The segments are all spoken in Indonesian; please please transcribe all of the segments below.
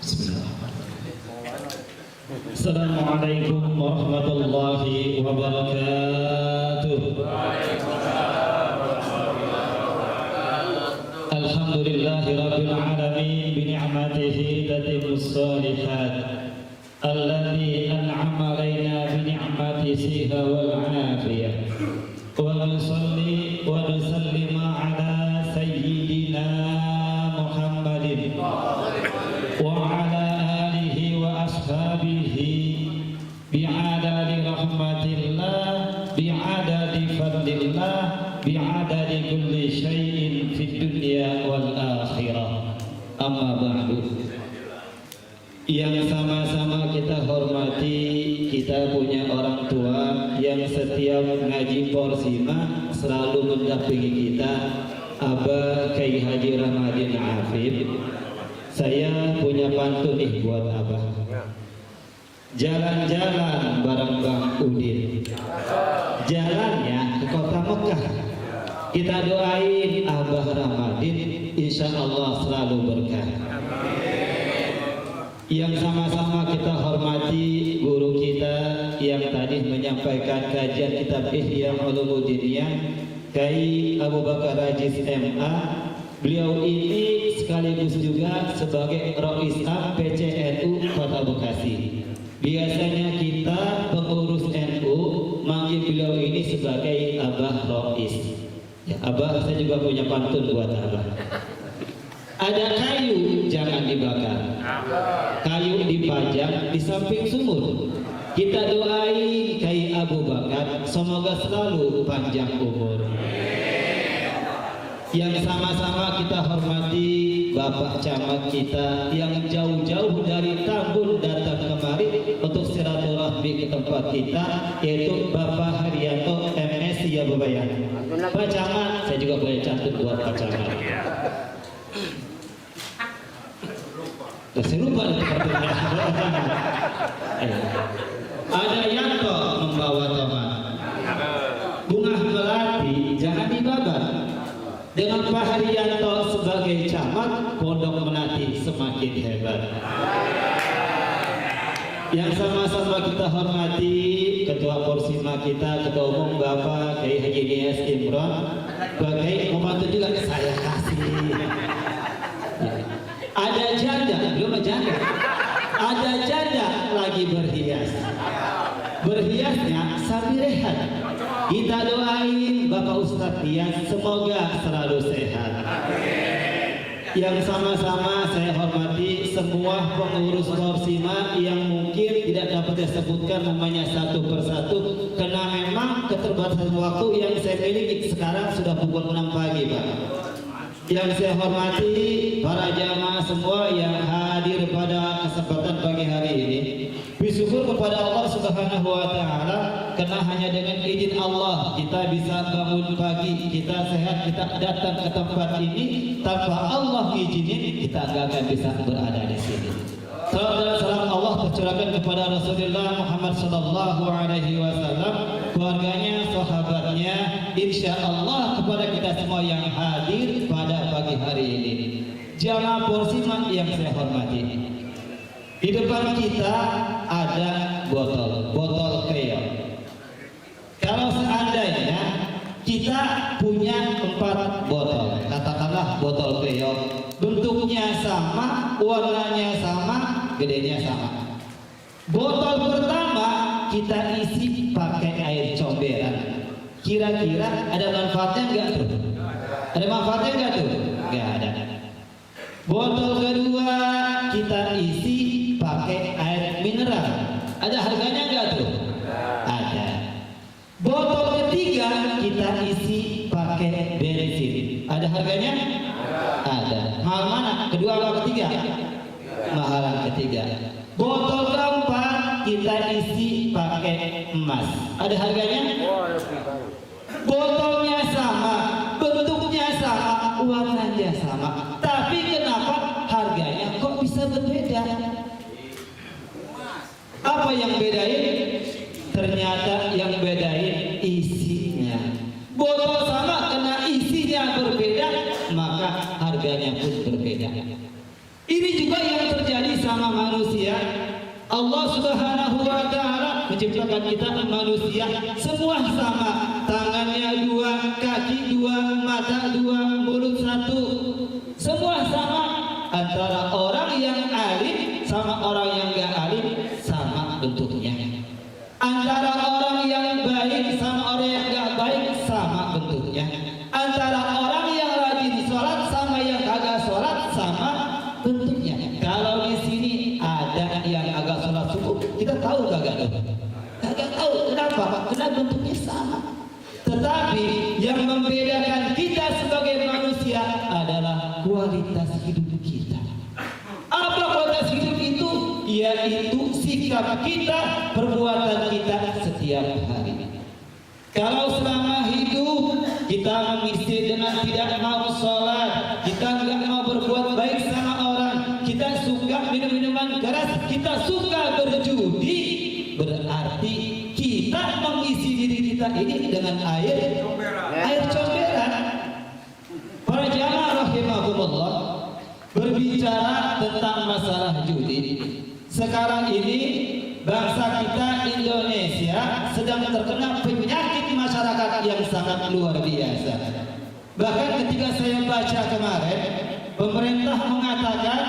Assalamualaikum warahmatullahi wabarakatuh. Alhamdulillahi rabbil alamin bi ni'matihi tatimmus shalihat alladzi an'ama 'alaina bi ni'mati siha wal 'afiyah wa nusalli wa nusallimu 'ala sayyidina Muhammadin wa 'ala alihi wa ashabihi bi'adadi rahmatillah bi'adadi fadlillah bi'adadi kulli syai'in fid dunya wal akhirah. Amma ba'du. Yang sama-sama kita hormati, kita punya orang tua yang setiap ngaji Porsima selalu mendampingi kita, Abah Kiai Haji Ramadhin Afif. Saya punya pantun nih buat Abah. Jalan-jalan bareng Bang Udin, jalannya ke kota Mekah. Kita doain Abah Ramadhin, insya Allah selalu berkah. Yang sama-sama kita hormati guru kita yang tadi menyampaikan kajian kitab Ihya Ulumuddin, Kiai Abu Bakar Rajis MA. Beliau ini sekaligus juga sebagai Rais Am PCNU Kota Bekasi. Biasanya kita pengurus NU manggil beliau ini sebagai Abah Rais. Ya, Abah, saya juga punya pantun buat Abah. Ada kayu jangan dibakar, kayu dipajang di samping sumur. Kita doain Kiai Abu Bakar semoga selalu panjang umur. Yang sama-sama kita hormati Bapak Camat kita yang jauh-jauh dari Tambun datang kemari untuk silaturahmi ke tempat kita, yaitu Bapak Haryanto MS ya Bapak ya. Pak Camat, saya juga boleh catat buat Pak Camat. Saya lupa itu kartunya. Ada Yanto membawa teman. Bunga melati jangan dibabat. Dengan Pak Haryanto sebagai camat, Pondok Melati semakin hebat. Yang sama-sama kita hormati Ketua Porsima kita, Ketua Umum Bapak Kiai Haji Nias Imron. Bagai membantu juga saya kasih. Ada janda, belum janda. Ada janda lagi berhias. Berhiasnya sambil rehat. Kita doain Bapak Ustadz Tias semoga selalu sehat. Yang sama-sama saya hormati semua pengurus Porsima yang mungkin tidak dapat disebutkan namanya satu persatu karena memang keterbatasan waktu yang saya miliki sekarang sudah pukul 6 pagi Pak. Yang saya hormati para jamaah semua yang hadir pada kesempatan pagi hari ini. Bersyukur kepada Allah Subhanahu wa taala karena hanya dengan izin Allah kita bisa bangun pagi, kita sehat, kita datang ke tempat ini. Tanpa Allah izinin kita nggak akan bisa berada di sini. Salam Allah tercurahkan kepada Rasulullah Muhammad sallallahu alaihi wasallam, keluarganya, sahabatnya, insya Allah kepada kita semua yang hadir pada pagi hari ini. Jamaah Porsima yang saya hormati. Di depan kita ada botol keong. Kalau seandainya kita punya 4 botol, katakanlah botol keong, bentuknya sama, warnanya sama, gedenya sama. Botol pertama kita isi pakai air comberan. Kira-kira ada manfaatnya enggak tuh? Ada manfaatnya enggak tuh? Enggak ada. Botol kedua kita isi pakai air mineral. Ada harganya enggak tuh? Ada. Botol ketiga kita isi pakai bensin. Ada harganya? Ada. Mahal mana? Kedua atau ketiga? Mahal ketiga. Botol keempat kita isi pakai emas. Ada harganya? Botolnya sama, bentuknya sama, warnanya sama. Tapi kenapa harganya kok bisa berbeda? Apa yang bedain? Ternyata yang bedain isinya. Botol sama karena isinya berbeda, maka harganya pun berbeda. Ini juga yang terjadi sama manusia. Allah Subhanahu wa Ta'ala menciptakan kita manusia semua sama, tangannya dua, kaki dua, mata dua, mulut satu, semua sama. Antara orang yang alim sama orang yang gak alim sama bentuknya. Antara orang yang baik sama orang yang gak baik sama bentuknya. Antara orang yang rajin sholat sama yang kagak sholat sama bentuknya. Kalau di sini ada yang agak sholat subuh, kita tahu kagak tuh? Kagak tahu. Kenapa? Karena bentuknya sama. Tetapi yang membedakan kita sebagai manusia adalah kualitas hidup kita. Apa kualitas hidup itu? Yaitu sikap kita, perbuatan kita setiap hari. Kalau selama hidup kita mengisi dengan tidak mau sholat, kita nggak mau berbuat baik sama orang, kita suka minum-minuman keras, kita suka berjudi, berarti kita mengisi diri kita ini dengan air comberan. Para jamaah rahimakumullah, berbicara tentang masalah judi. Sekarang ini bangsa kita Indonesia sedang terkena penyakit masyarakat yang sangat luar biasa. Bahkan ketika saya baca kemarin, pemerintah mengatakan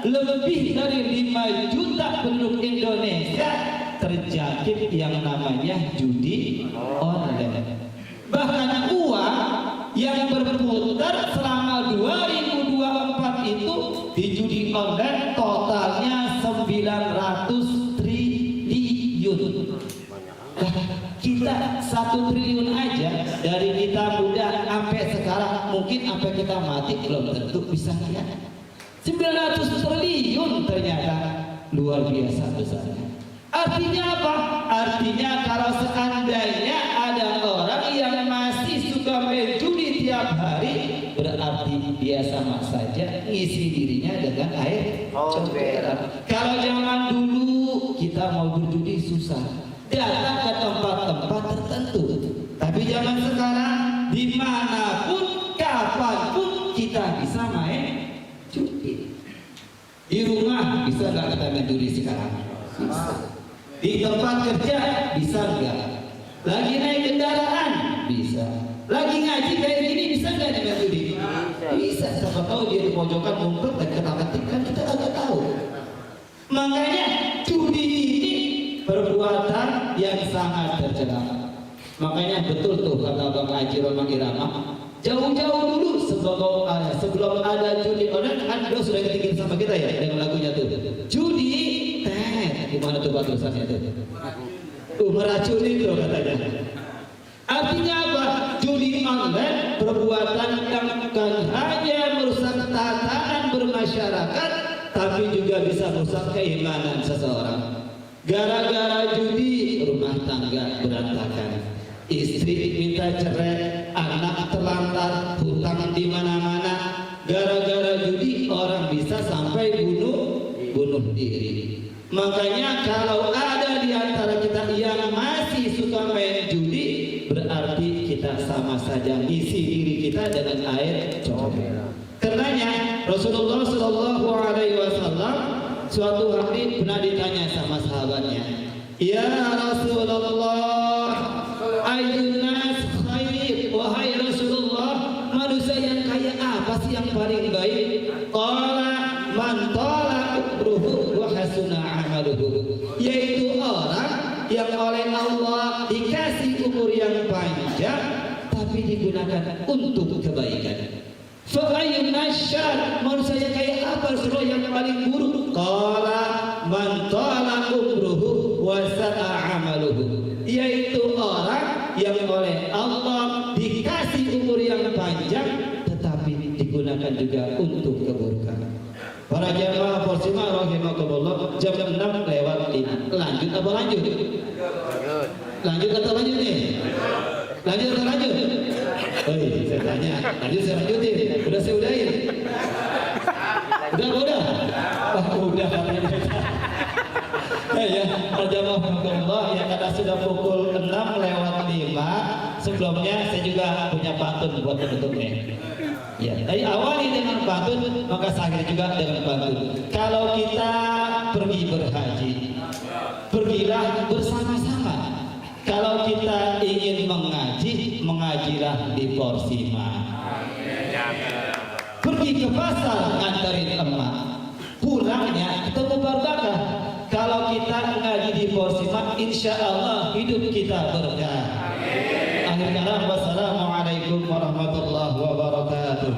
lebih dari 5 juta penduduk Indonesia terjangkit yang namanya judi online. Bahkan uang yang berputar selama 2024 itu di judi online totalnya 900 triliun. Kita 1 triliun aja dari kita muda sampai sekarang, mungkin sampai kita mati belum tentu bisa lihat. 900 triliun ternyata luar biasa besarnya. Artinya apa? Artinya kalau seandainya ada orang yang masih suka main judi tiap hari, berarti dia sama saja ngisi dirinya dengan air comberan. Kalau zaman dulu kita mau berjudi susah, datang ke tempat-tempat tertentu. Tapi zaman sekarang dimanapun, kapanpun kita bisa main judi. Di rumah bisa nggak kita main judi sekarang? Bisa. Di tempat kerja bisa nggak? Lagi naik kendaraan bisa. Lagi ngaji kayak gini bisa nggak main judi? Bisa. Siapa tahu dia di pojokan ngumpet dan ketik kan kita agak tahu. Makanya judi ini perbuatan yang sangat tercela. Makanya betul tuh kata Bang Haji Roma Irama, jauh-jauh dulu sebelum ada judi online kan beliau sudah ketinggian sama kita ya dengan lagunya tuh. Judi gimana tuh batusannya tuh? Meracuni tuh katanya. Artinya apa? Judi online perbuatan yang bukan hanya merusak tatanan bermasyarakat, tapi juga bisa merusak keimanan seseorang. Gara-gara judi rumah tangga berantakan, istri minta cerai, anak terlantar, hutang di mana-mana. Gara-gara judi orang bisa sampai bunuh diri. Makanya kalau ada di antara kita yang masih suka main judi, berarti kita sama saja isi diri kita dengan air comberan. Karenanya Rasulullah Shallallahu Alaihi Wasallam suatu hari pernah ditanya sama sahabatnya, ya Rasulullah, ayyun nas khair, wahai Rasulullah, manusia yang kaya apa sih yang paling baik? Qala man tala umruhu wa hasuna amaluhu, yaitu orang yang oleh Allah dikasih umur yang panjang tapi digunakan untuk kebaikan. Fa'ayyun nasyar, manusia yang kaya apa Rasulullah yang paling buruk? Qala man tala umruhu wa sa'a amaluhu, yaitu orang yang oleh Allah dikasih umur yang panjang tetapi digunakan juga untuk keburukan. Para jamaah Porsimah rahimakumullah, jam 6 lewat 5. Lanjut apa lanjut? Lanjut atau lanjut nih? Lanjut atau lanjut? Oh iya, saya tanya. Lanjut saya lanjutin. Udah saya udahin. Udah. Udah katanya. Ya, para jamaah rahimakumullah, yang kata sudah pukul 6 lewat 5. Sebelumnya saya juga punya pantun buat penutupnya. Ya, tadi awali dengan pantun, maka akhir juga dengan pantun. Kalau kita pergilah bersama-sama. Kalau kita ingin mengaji, mengajilah di Porsimat. Pergi ke pasar nganterin emak, pulangnya ketemu Barbakah. Kalau kita mengaji di Porsimat, insya Allah hidup kita berkah. Akhir kalam, wassalamualaikum warahmatullahi wabarakatuh.